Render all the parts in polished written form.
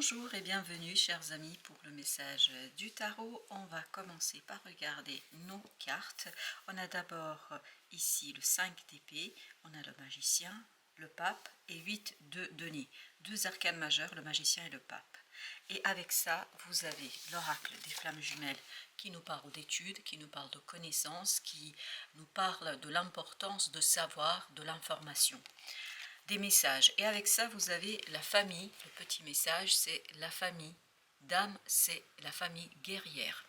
Bonjour et bienvenue chers amis pour le message du tarot. On va commencer par regarder nos cartes. On a d'abord ici le 5 d'épée, on a le magicien, le pape et 8 de denier. Deux arcanes majeurs, le magicien et le pape. Et avec ça, vous avez l'oracle des flammes jumelles qui nous parle d'études, qui nous parle de connaissances, qui nous parle de l'importance de savoir, de l'information. Des messages. Et avec ça, vous avez la famille. Le petit message, c'est la famille. Dame, c'est la famille guerrière.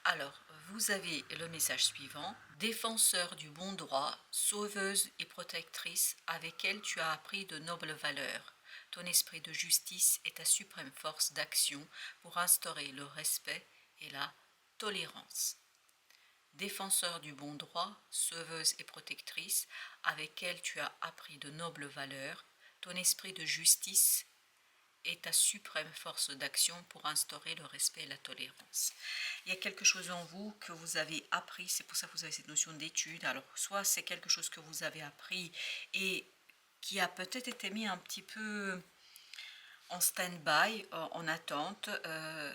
Alors, vous avez le message suivant. Défenseur du bon droit, sauveuse et protectrice, avec elle tu as appris de nobles valeurs. Ton esprit de justice est ta suprême force d'action pour instaurer le respect et la tolérance. Défenseur du bon droit, sauveuse et protectrice, avec elle tu as appris de nobles valeurs, ton esprit de justice est ta suprême force d'action pour instaurer le respect et la tolérance. Il y a quelque chose en vous que vous avez appris, c'est pour ça que vous avez cette notion d'étude. Alors, soit c'est quelque chose que vous avez appris et qui a peut-être été mis un petit peu en stand-by, en attente,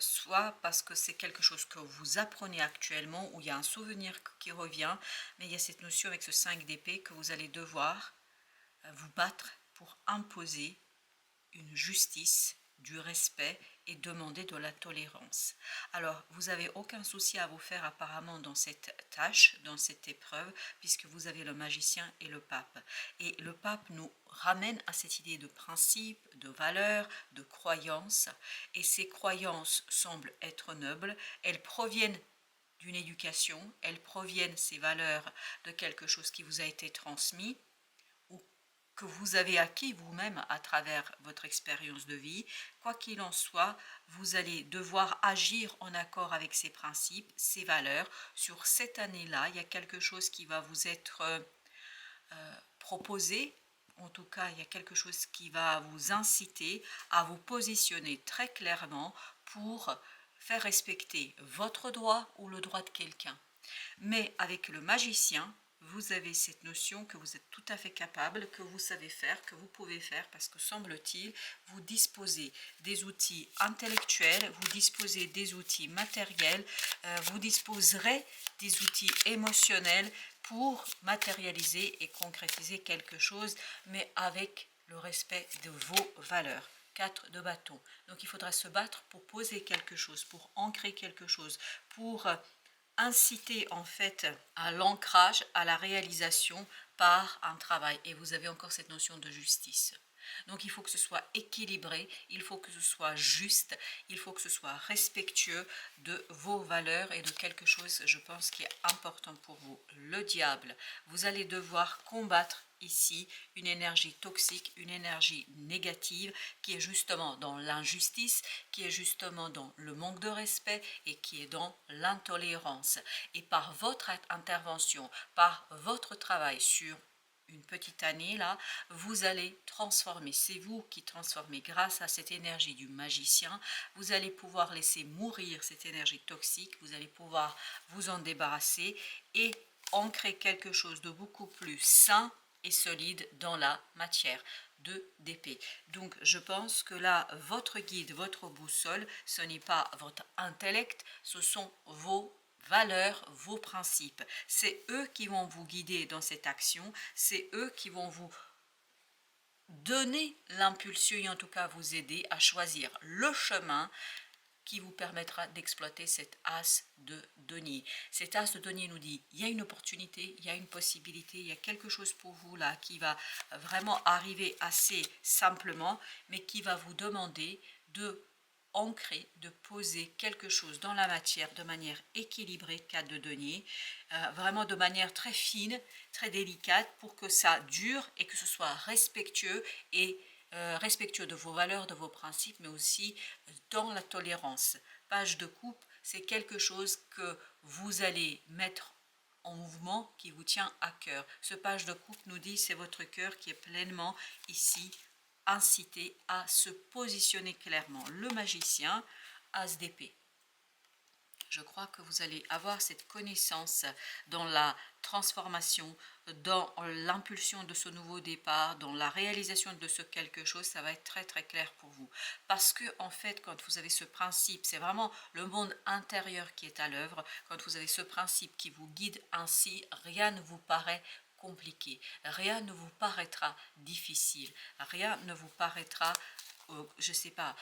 soit parce que c'est quelque chose que vous apprenez actuellement, où il y a un souvenir qui revient, mais il y a cette notion avec ce 5 d'épée que vous allez devoir vous battre pour imposer une justice, du respect et demander de la tolérance. Alors, vous n'avez aucun souci à vous faire apparemment dans cette tâche, dans cette épreuve, puisque vous avez le magicien et le pape. Et le pape nous ramène à cette idée de principe, de valeur, de croyance. Et ces croyances semblent être nobles. Elles proviennent d'une éducation, elles proviennent, ces valeurs, de quelque chose qui vous a été transmis, que vous avez acquis vous-même à travers votre expérience de vie. Quoi qu'il en soit, vous allez devoir agir en accord avec ces principes, ces valeurs. Sur cette année-là, il y a quelque chose qui va vous être proposé. En tout cas, il y a quelque chose qui va vous inciter à vous positionner très clairement pour faire respecter votre droit ou le droit de quelqu'un. Mais avec le magicien, vous avez cette notion que vous êtes tout à fait capable, que vous savez faire, que vous pouvez faire, parce que semble-t-il, vous disposez des outils intellectuels, vous disposez des outils matériels, vous disposerez des outils émotionnels pour matérialiser et concrétiser quelque chose, mais avec le respect de vos valeurs. 4 de bâton. Donc il faudra se battre pour poser quelque chose, pour ancrer quelque chose, pour inciter en fait à l'ancrage, à la réalisation par un travail. Et vous avez encore cette notion de justice. Donc il faut que ce soit équilibré, il faut que ce soit juste, il faut que ce soit respectueux de vos valeurs et de quelque chose, je pense, qui est important pour vous. Le diable, vous allez devoir combattre ici une énergie toxique, une énergie négative qui est justement dans l'injustice, qui est justement dans le manque de respect et qui est dans l'intolérance. Et par votre intervention, par votre travail sur une petite année là, vous allez transformer, c'est vous qui transformez grâce à cette énergie du magicien, vous allez pouvoir laisser mourir cette énergie toxique, vous allez pouvoir vous en débarrasser et ancrer quelque chose de beaucoup plus sain et solide dans la matière d'épée. Donc je pense que là, votre guide, votre boussole, ce n'est pas votre intellect, ce sont vos valeurs, vos principes. C'est eux qui vont vous guider dans cette action, c'est eux qui vont vous donner l'impulsion et en tout cas vous aider à choisir le chemin qui vous permettra d'exploiter cet as de denier. Cet as de denier nous dit, il y a une opportunité, il y a une possibilité, il y a quelque chose pour vous là qui va vraiment arriver assez simplement, mais qui va vous demander de ancrer, de poser quelque chose dans la matière de manière équilibrée, 4 de denier, vraiment de manière très fine, très délicate pour que ça dure et que ce soit respectueux et respectueux de vos valeurs, de vos principes, mais aussi dans la tolérance. Page de coupe, c'est quelque chose que vous allez mettre en mouvement qui vous tient à cœur. Ce page de coupe nous dit c'est votre cœur qui est pleinement ici incité à se positionner clairement. Le magicien, as d'épée. Je crois que vous allez avoir cette connaissance dans la transformation, dans l'impulsion de ce nouveau départ, dans la réalisation de ce quelque chose. Ça va être très très clair pour vous. Parce que en fait, quand vous avez ce principe, c'est vraiment le monde intérieur qui est à l'œuvre. Quand vous avez ce principe qui vous guide ainsi, rien ne vous paraît compliqué, rien ne vous paraîtra difficile, rien ne vous paraîtra, je ne sais pas,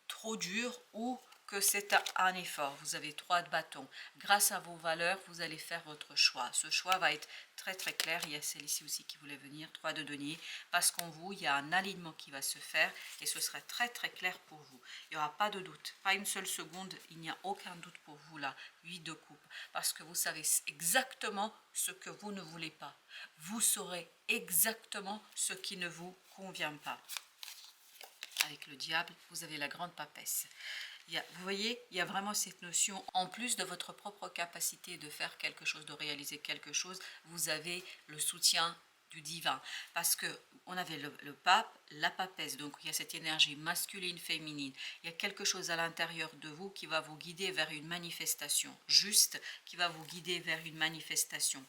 trop dur ou que c'est un effort. Vous avez 3 de bâton. Grâce à vos valeurs, vous allez faire votre choix. Ce choix va être très très clair. Il y a celle-ci aussi qui voulait venir, 3 de denier, parce qu'en vous, il y a un alignement qui va se faire et ce sera très très clair pour vous. Il n'y aura pas de doute, pas une seule seconde, il n'y a aucun doute pour vous là, 8 de coupe, parce que vous savez exactement ce que vous ne voulez pas. Vous saurez exactement ce qui ne vous convient pas. Avec le diable, vous avez la grande papesse. Vous voyez, il y a vraiment cette notion, en plus de votre propre capacité de faire quelque chose, de réaliser quelque chose, vous avez le soutien du divin. Parce que on avait le pape, la papesse, donc il y a cette énergie masculine, féminine. Il y a quelque chose à l'intérieur de vous qui va vous guider vers une manifestation juste, qui va vous guider vers une manifestation,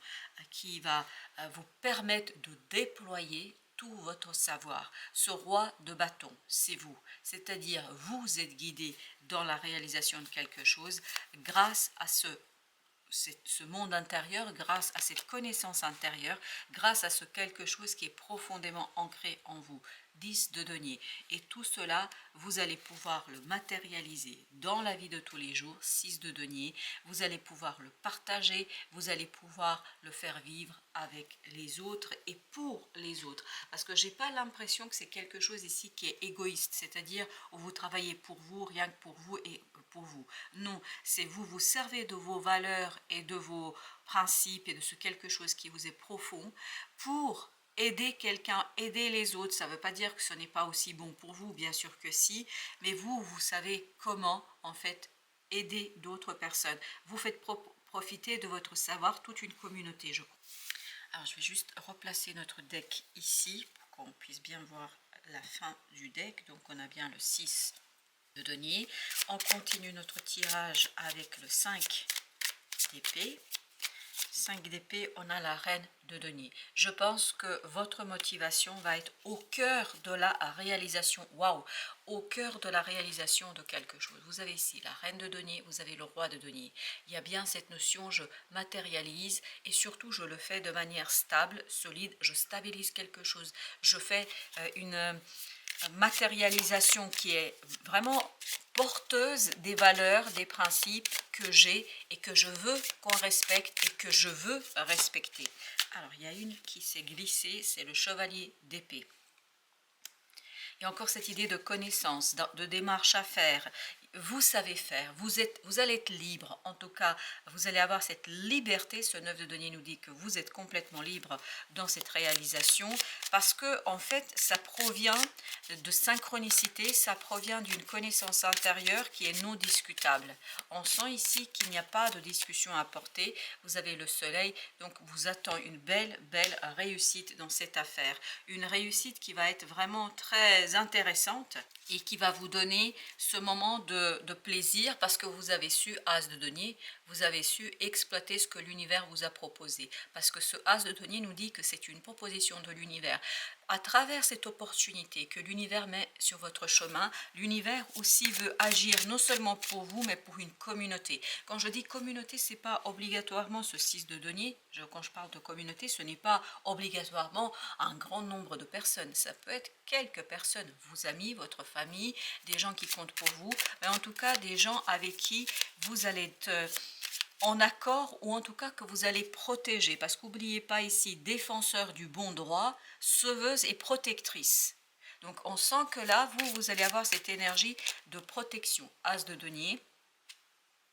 qui va vous permettre de déployer tout votre savoir. Ce roi de bâton, c'est vous. C'est-à-dire, vous êtes guidé dans la réalisation de quelque chose grâce à ce monde intérieur, grâce à cette connaissance intérieure, grâce à ce quelque chose qui est profondément ancré en vous. 10 de denier. Et tout cela, vous allez pouvoir le matérialiser dans la vie de tous les jours. 6 de denier. Vous allez pouvoir le partager, vous allez pouvoir le faire vivre avec les autres et pour les autres. Parce que j'ai pas l'impression que c'est quelque chose ici qui est égoïste, c'est-à-dire où vous travaillez pour vous, rien que pour vous et pour vous. Non, c'est vous, vous servez de vos valeurs et de vos principes et de ce quelque chose qui vous est profond pour aider quelqu'un, aider les autres. Ça ne veut pas dire que ce n'est pas aussi bon pour vous, bien sûr que si, mais vous, vous savez comment en fait aider d'autres personnes. Vous faites profiter de votre savoir toute une communauté, je crois. Alors je vais juste replacer notre deck ici pour qu'on puisse bien voir la fin du deck. Donc on a bien le 6 de denier. On continue notre tirage avec le 5 d'épée. 5 d'épée, on a la reine de denier. Je pense que votre motivation va être au cœur de la réalisation, waouh, au cœur de la réalisation de quelque chose. Vous avez ici la reine de denier, vous avez le roi de denier. Il y a bien cette notion, je matérialise et surtout je le fais de manière stable, solide, je stabilise quelque chose. Je fais une matérialisation qui est vraiment porteuse des valeurs, des principes que j'ai et que je veux qu'on respecte et que je veux respecter. Alors, il y a une qui s'est glissée, c'est le chevalier d'épée. Il y a encore cette idée de connaissance, de démarche à faire. Vous savez faire, vous allez être libre, en tout cas, vous allez avoir cette liberté. Ce 9 de denier nous dit que vous êtes complètement libre dans cette réalisation, parce que en fait, ça provient de synchronicité, ça provient d'une connaissance intérieure qui est non discutable. On sent ici qu'il n'y a pas de discussion à porter, vous avez le soleil, donc vous attend une belle réussite dans cette affaire. Une réussite qui va être vraiment très intéressante et qui va vous donner ce moment de plaisir parce que vous avez su, as de denier, vous avez su exploiter ce que l'univers vous a proposé. Parce que ce as de denier nous dit que c'est une proposition de l'univers. À travers cette opportunité que l'univers met sur votre chemin, l'univers aussi veut agir non seulement pour vous, mais pour une communauté. Quand je dis communauté, ce n'est pas obligatoirement ce 6 de denier. Quand je parle de communauté, ce n'est pas obligatoirement un grand nombre de personnes. Ça peut être quelques personnes, vos amis, votre famille, des gens qui comptent pour vous, mais en tout cas des gens avec qui vous allez être en accord, ou en tout cas que vous allez protéger, parce qu'oubliez pas ici, défenseur du bon droit, sauveuse et protectrice. Donc on sent que là, vous allez avoir cette énergie de protection. As de denier,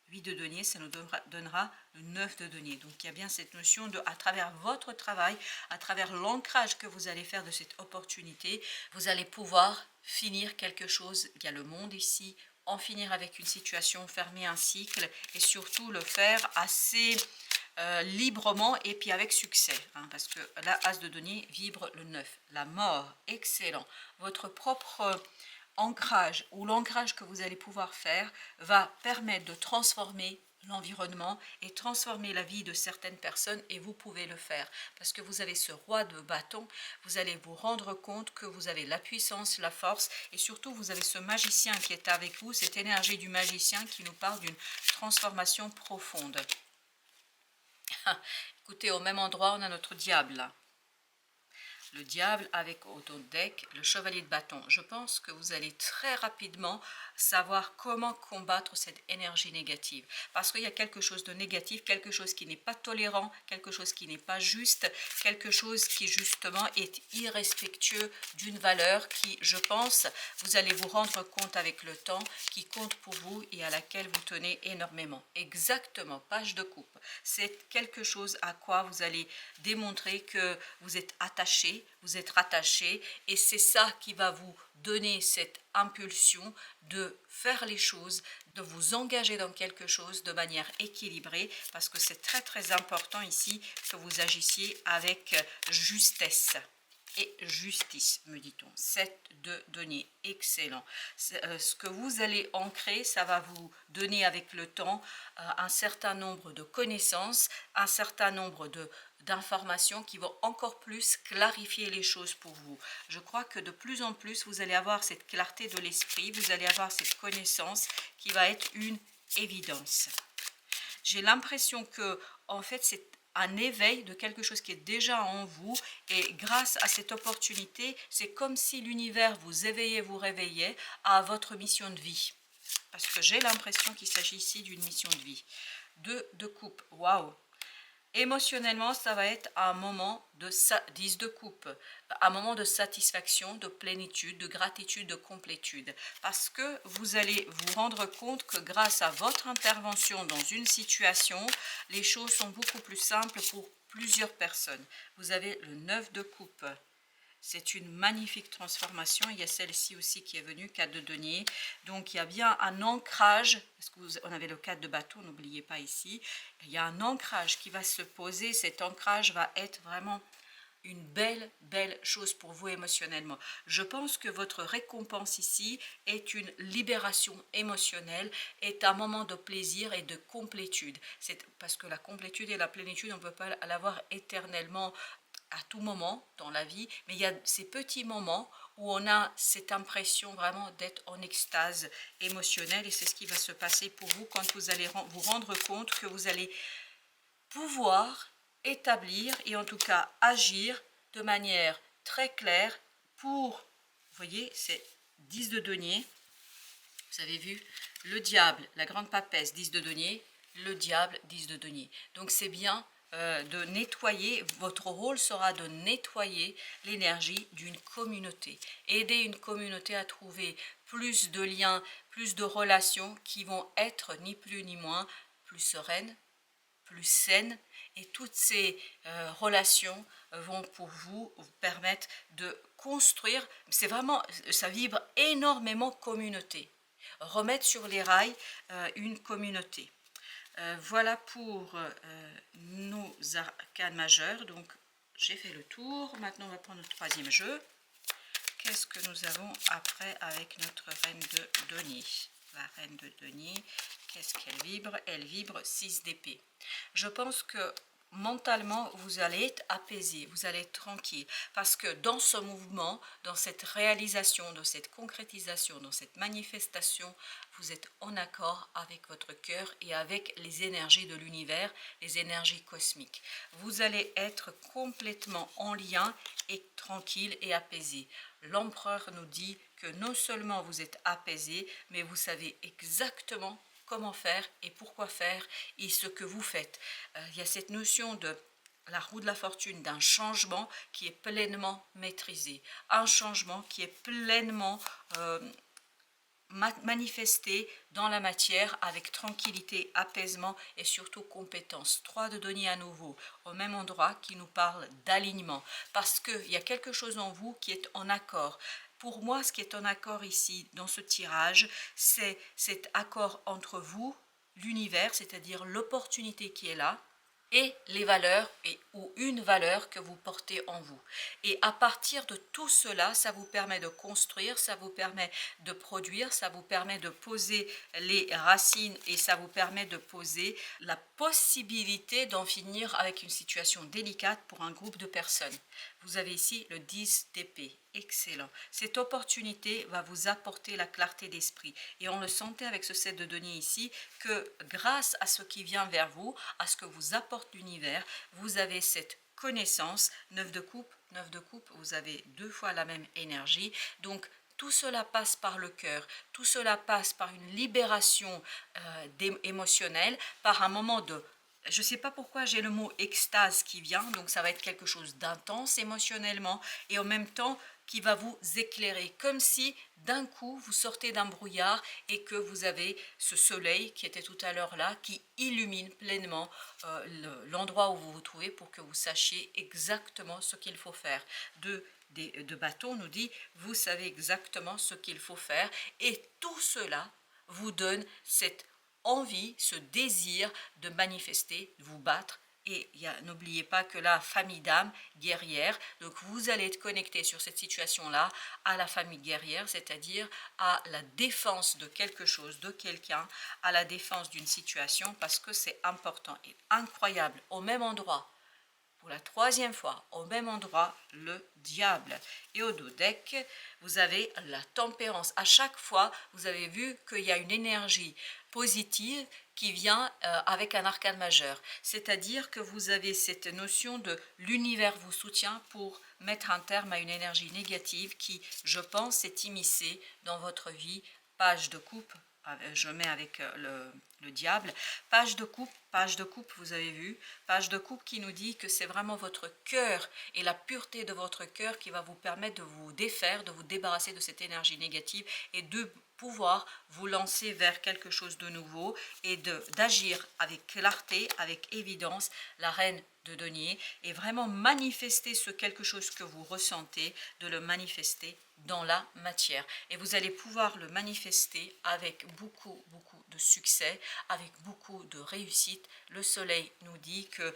8 de denier, ça nous donnera le 9 de denier. Donc il y a bien cette notion de, à travers votre travail, à travers l'ancrage que vous allez faire de cette opportunité, vous allez pouvoir finir quelque chose. Il y a le monde ici, en finir avec une situation, fermer un cycle et surtout le faire assez librement et puis avec succès. Parce que là, as de denier vibre le 9. La mort, excellent. Votre propre ancrage ou l'ancrage que vous allez pouvoir faire va permettre de transformer l'environnement et transformer la vie de certaines personnes, et vous pouvez le faire parce que vous avez ce roi de bâton. Vous allez vous rendre compte que vous avez la puissance, la force, et surtout vous avez ce magicien qui est avec vous, cette énergie du magicien qui nous parle d'une transformation profonde. Écoutez, au même endroit on a notre diable là. Le diable avec au dos de deck, le chevalier de bâton. Je pense que vous allez très rapidement savoir comment combattre cette énergie négative. Parce qu'il y a quelque chose de négatif, quelque chose qui n'est pas tolérant, quelque chose qui n'est pas juste, quelque chose qui justement est irrespectueux d'une valeur qui, je pense, vous allez vous rendre compte avec le temps, qui compte pour vous et à laquelle vous tenez énormément. Exactement, page de coupe. C'est quelque chose à quoi vous allez démontrer que vous êtes attaché, vous êtes rattaché, et c'est ça qui va vous donner cette impulsion de faire les choses, de vous engager dans quelque chose de manière équilibrée, parce que c'est très très important ici que vous agissiez avec justesse et justice, me dit-on. 7 de denier, excellent. Ce que vous allez ancrer, ça va vous donner avec le temps un certain nombre de connaissances, un certain nombre d'informations qui vont encore plus clarifier les choses pour vous. Je crois que de plus en plus, vous allez avoir cette clarté de l'esprit, vous allez avoir cette connaissance qui va être une évidence. J'ai l'impression que, en fait, c'est un éveil de quelque chose qui est déjà en vous, et grâce à cette opportunité, c'est comme si l'univers vous éveillait, vous réveillait à votre mission de vie. Parce que j'ai l'impression qu'il s'agit ici d'une mission de vie. De coupe, waouh! Émotionnellement, ça va être un moment de 10 de coupe, un moment de satisfaction, de plénitude, de gratitude, de complétude. Parce que vous allez vous rendre compte que grâce à votre intervention dans une situation, les choses sont beaucoup plus simples pour plusieurs personnes. Vous avez le 9 de coupe. C'est une magnifique transformation. Il y a celle-ci aussi qui est venue, 4 de denier. Donc il y a bien un ancrage, parce qu'on avait le 4 de bâton, n'oubliez pas ici. Il y a un ancrage qui va se poser. Cet ancrage va être vraiment une belle, belle chose pour vous émotionnellement. Je pense que votre récompense ici est une libération émotionnelle, est un moment de plaisir et de complétude. C'est parce que la complétude et la plénitude, on ne peut pas l'avoir éternellement à tout moment dans la vie, mais il y a ces petits moments où on a cette impression vraiment d'être en extase émotionnelle, et c'est ce qui va se passer pour vous quand vous allez vous rendre compte que vous allez pouvoir établir et en tout cas agir de manière très claire pour, vous voyez, c'est 10 de denier, vous avez vu, le diable, la grande papesse, 10 de denier, le diable, 10 de denier. Donc c'est bien de nettoyer, votre rôle sera de nettoyer l'énergie d'une communauté. Aider une communauté à trouver plus de liens, plus de relations qui vont être ni plus ni moins plus sereines, plus saines, et toutes ces relations vont pour vous permettre de construire, c'est vraiment, ça vibre énormément communauté, remettre sur les rails une communauté. Voilà pour nos arcanes majeures. Donc j'ai fait le tour. Maintenant on va prendre le troisième jeu. Qu'est-ce que nous avons après avec notre reine de denier? La reine de denier, qu'est-ce qu'elle vibre? Elle vibre 6 d'épée. Je pense que mentalement, vous allez être apaisé, vous allez être tranquille, parce que dans ce mouvement, dans cette réalisation, dans cette concrétisation, dans cette manifestation, vous êtes en accord avec votre cœur et avec les énergies de l'univers, les énergies cosmiques. Vous allez être complètement en lien et tranquille et apaisé. L'empereur nous dit que non seulement vous êtes apaisé, mais vous savez exactement comment faire et pourquoi faire et ce que vous faites. Il y a cette notion de la roue de la fortune, d'un changement qui est pleinement maîtrisé, un changement qui est pleinement manifesté dans la matière avec tranquillité, apaisement et surtout compétence. 3 de denier à nouveau, au même endroit, qui nous parle d'alignement, parce qu'il y a quelque chose en vous qui est en accord. Pour moi, ce qui est en accord ici, dans ce tirage, c'est cet accord entre vous, l'univers, c'est-à-dire l'opportunité qui est là, et les valeurs ou une valeur que vous portez en vous. Et à partir de tout cela, ça vous permet de construire, ça vous permet de produire, ça vous permet de poser les racines et ça vous permet de poser la possibilité d'en finir avec une situation délicate pour un groupe de personnes. Vous avez ici le 10 d'épée. Excellent. Cette opportunité va vous apporter la clarté d'esprit. Et on le sentait avec ce 7 de denier ici, que grâce à ce qui vient vers vous, à ce que vous apporte l'univers, vous avez cette connaissance. 9 de coupe, vous avez 2 fois la même énergie. Donc, tout cela passe par le cœur, tout cela passe par une libération émotionnelle, par un moment de... Je ne sais pas pourquoi j'ai le mot extase qui vient, donc ça va être quelque chose d'intense émotionnellement et en même temps qui va vous éclairer, comme si d'un coup vous sortez d'un brouillard et que vous avez ce soleil qui était tout à l'heure là, qui illumine pleinement l'endroit où vous vous trouvez pour que vous sachiez exactement ce qu'il faut faire. De bâton nous dit, vous savez exactement ce qu'il faut faire et tout cela vous donne cette envie, ce désir de manifester, de vous battre. Et n'oubliez pas que la famille d'âme guerrière, donc vous allez être connecté sur cette situation-là à la famille guerrière, c'est-à-dire à la défense de quelque chose, de quelqu'un, à la défense d'une situation, parce que c'est important et incroyable. Au même endroit, pour la 3e fois, au même endroit, le diable. Et au dos deck, vous avez la tempérance. À chaque fois, vous avez vu qu'il y a une énergie positive qui vient avec un arcane majeur. C'est-à-dire que vous avez cette notion de l'univers vous soutient pour mettre un terme à une énergie négative qui, je pense, s'est immiscée dans votre vie. Page de coupe, je mets avec le diable. Page de coupe, vous avez vu, page de coupe qui nous dit que c'est vraiment votre cœur et la pureté de votre cœur qui va vous permettre de vous défaire, de vous débarrasser de cette énergie négative et de pouvoir vous lancer vers quelque chose de nouveau et d'agir avec clarté, avec évidence, la reine de denier, et vraiment manifester ce quelque chose que vous ressentez, de le manifester dans la matière. Et vous allez pouvoir le manifester avec beaucoup de succès, avec beaucoup de réussite. Le soleil nous dit que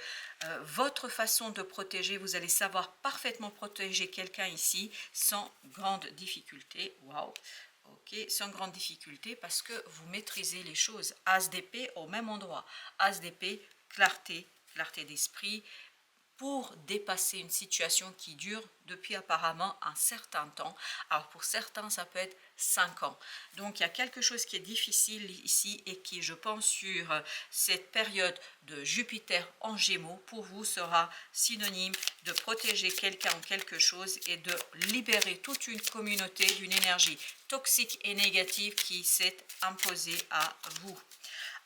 votre façon de protéger, vous allez savoir parfaitement protéger quelqu'un ici sans grande difficulté. Waouh! Ok, sans grande difficulté parce que vous maîtrisez les choses. As d'épée au même endroit. As d'épée, clarté d'esprit, pour dépasser une situation qui dure depuis apparemment un certain temps. Alors pour certains, ça peut être 5 ans. Donc il y a quelque chose qui est difficile ici et qui, je pense, sur cette période de Jupiter en Gémeaux, pour vous sera synonyme de protéger quelqu'un ou quelque chose et de libérer toute une communauté d'une énergie toxique et négative qui s'est imposée à vous.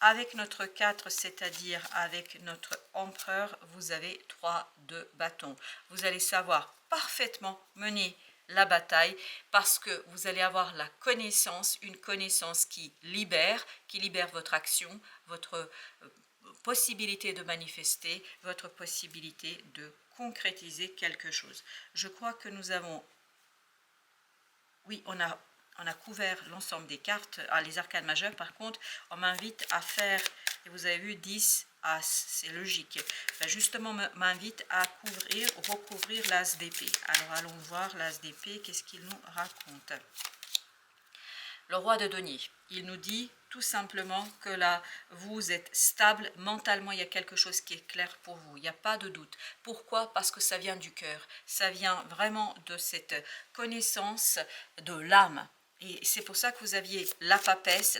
Avec notre 4, c'est-à-dire avec notre empereur, vous avez 3 de bâton. Vous allez savoir parfaitement mener la bataille parce que vous allez avoir la connaissance, une connaissance qui libère votre action, votre possibilité de manifester, votre possibilité de concrétiser quelque chose. Je crois que nous avons... Oui, on a couvert l'ensemble des cartes. Les arcanes majeures, par contre, on m'invite à faire, et vous avez vu 10 As, c'est logique. Ben justement, m'invite à recouvrir l'As d'épée. Alors, allons voir l'As d'épée, qu'est-ce qu'il nous raconte. Le roi de denier, il nous dit tout simplement que là, vous êtes stable mentalement, il y a quelque chose qui est clair pour vous, il n'y a pas de doute. Pourquoi? Parce que ça vient du cœur, ça vient vraiment de cette connaissance de l'âme. Et c'est pour ça que vous aviez la papesse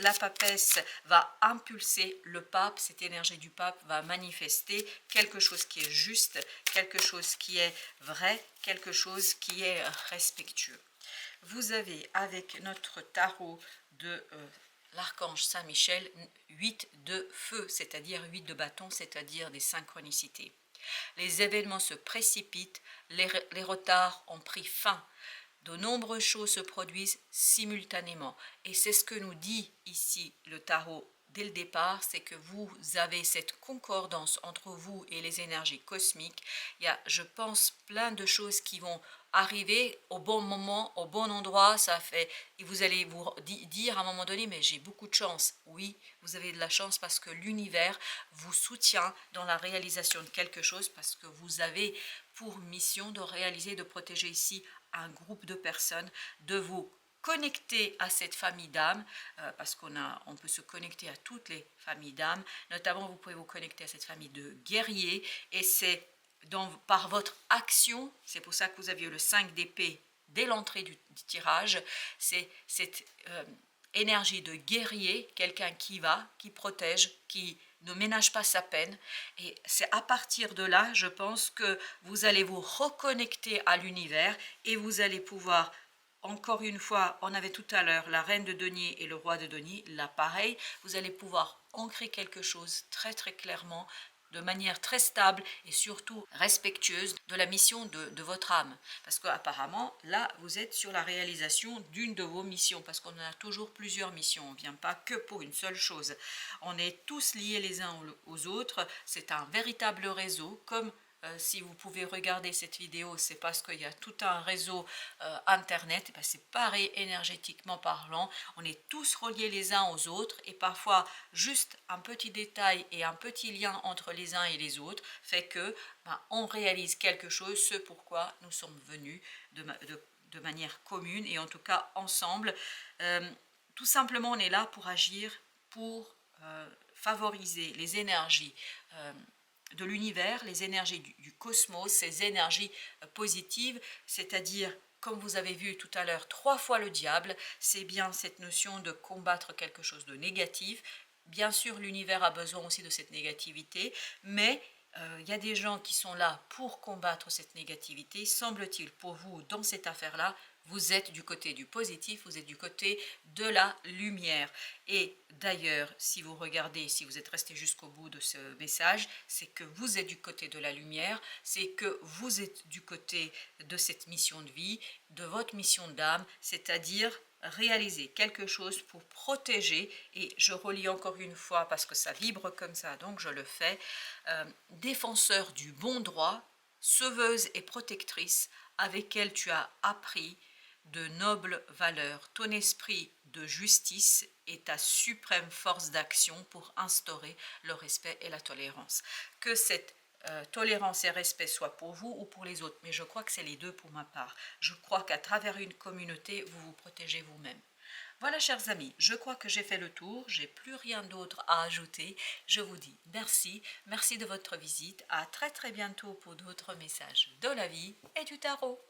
va impulser le pape, cette énergie du pape va manifester quelque chose qui est juste, quelque chose qui est vrai, quelque chose qui est respectueux. Vous avez avec notre tarot de l'archange Saint-Michel 8 de feu, c'est-à-dire 8 de bâton, c'est-à-dire des synchronicités. Les événements se précipitent, les retards ont pris fin. De nombreuses choses se produisent simultanément. Et c'est ce que nous dit ici le tarot dès le départ, c'est que vous avez cette concordance entre vous et les énergies cosmiques. Il y a, je pense, plein de choses qui vont arriver au bon moment, au bon endroit. Ça fait, et vous allez vous dire à un moment donné, mais j'ai beaucoup de chance. Oui, vous avez de la chance parce que l'univers vous soutient dans la réalisation de quelque chose, parce que vous avez pour mission de réaliser, de protéger ici un groupe de personnes, de vous connecter à cette famille d'âmes, parce on peut se connecter à toutes les familles d'âmes, notamment vous pouvez vous connecter à cette famille de guerriers, et c'est par votre action, c'est pour ça que vous aviez le 5 d'épée dès l'entrée du tirage, c'est cette énergie de guerrier, quelqu'un qui va, qui protège, qui ne ménage pas sa peine, et c'est à partir de là, je pense que vous allez vous reconnecter à l'univers, et vous allez pouvoir, encore une fois, on avait tout à l'heure la reine de denier et le roi de denier, là pareil, vous allez pouvoir ancrer quelque chose très très clairement, de manière très stable et surtout respectueuse de la mission de votre âme. Parce qu'apparemment, là, vous êtes sur la réalisation d'une de vos missions, parce qu'on a toujours plusieurs missions, on ne vient pas que pour une seule chose. On est tous liés les uns aux autres, c'est un véritable réseau, comme si vous pouvez regarder cette vidéo, c'est parce qu'il y a tout un réseau internet, ben c'est pareil énergétiquement parlant, on est tous reliés les uns aux autres, et parfois juste un petit détail et un petit lien entre les uns et les autres fait que on réalise quelque chose, ce pourquoi nous sommes venus de manière commune, et en tout cas ensemble. Tout simplement, on est là pour agir, pour favoriser les énergies de l'univers, les énergies du cosmos, ces énergies positives, c'est-à-dire, comme vous avez vu tout à l'heure, 3 fois le diable, c'est bien cette notion de combattre quelque chose de négatif. Bien sûr, l'univers a besoin aussi de cette négativité, mais il y a des gens qui sont là pour combattre cette négativité. Semble-t-il, pour vous, dans cette affaire-là, vous êtes du côté du positif, vous êtes du côté de la lumière. Et d'ailleurs, si vous regardez, si vous êtes resté jusqu'au bout de ce message, c'est que vous êtes du côté de la lumière, c'est que vous êtes du côté de cette mission de vie, de votre mission d'âme, c'est-à-dire réaliser quelque chose pour protéger, et je relis encore une fois parce que ça vibre comme ça, donc je le fais, défenseur du bon droit, sauveuse et protectrice, avec elle tu as appris de nobles valeurs, ton esprit de justice et ta suprême force d'action pour instaurer le respect et la tolérance. Que cette tolérance et respect soit pour vous ou pour les autres, mais je crois que c'est les deux pour ma part. Je crois qu'à travers une communauté, vous vous protégez vous-même. Voilà, chers amis, je crois que j'ai fait le tour, j'ai plus rien d'autre à ajouter. Je vous dis merci, merci de votre visite, à très très bientôt pour d'autres messages de la vie et du tarot.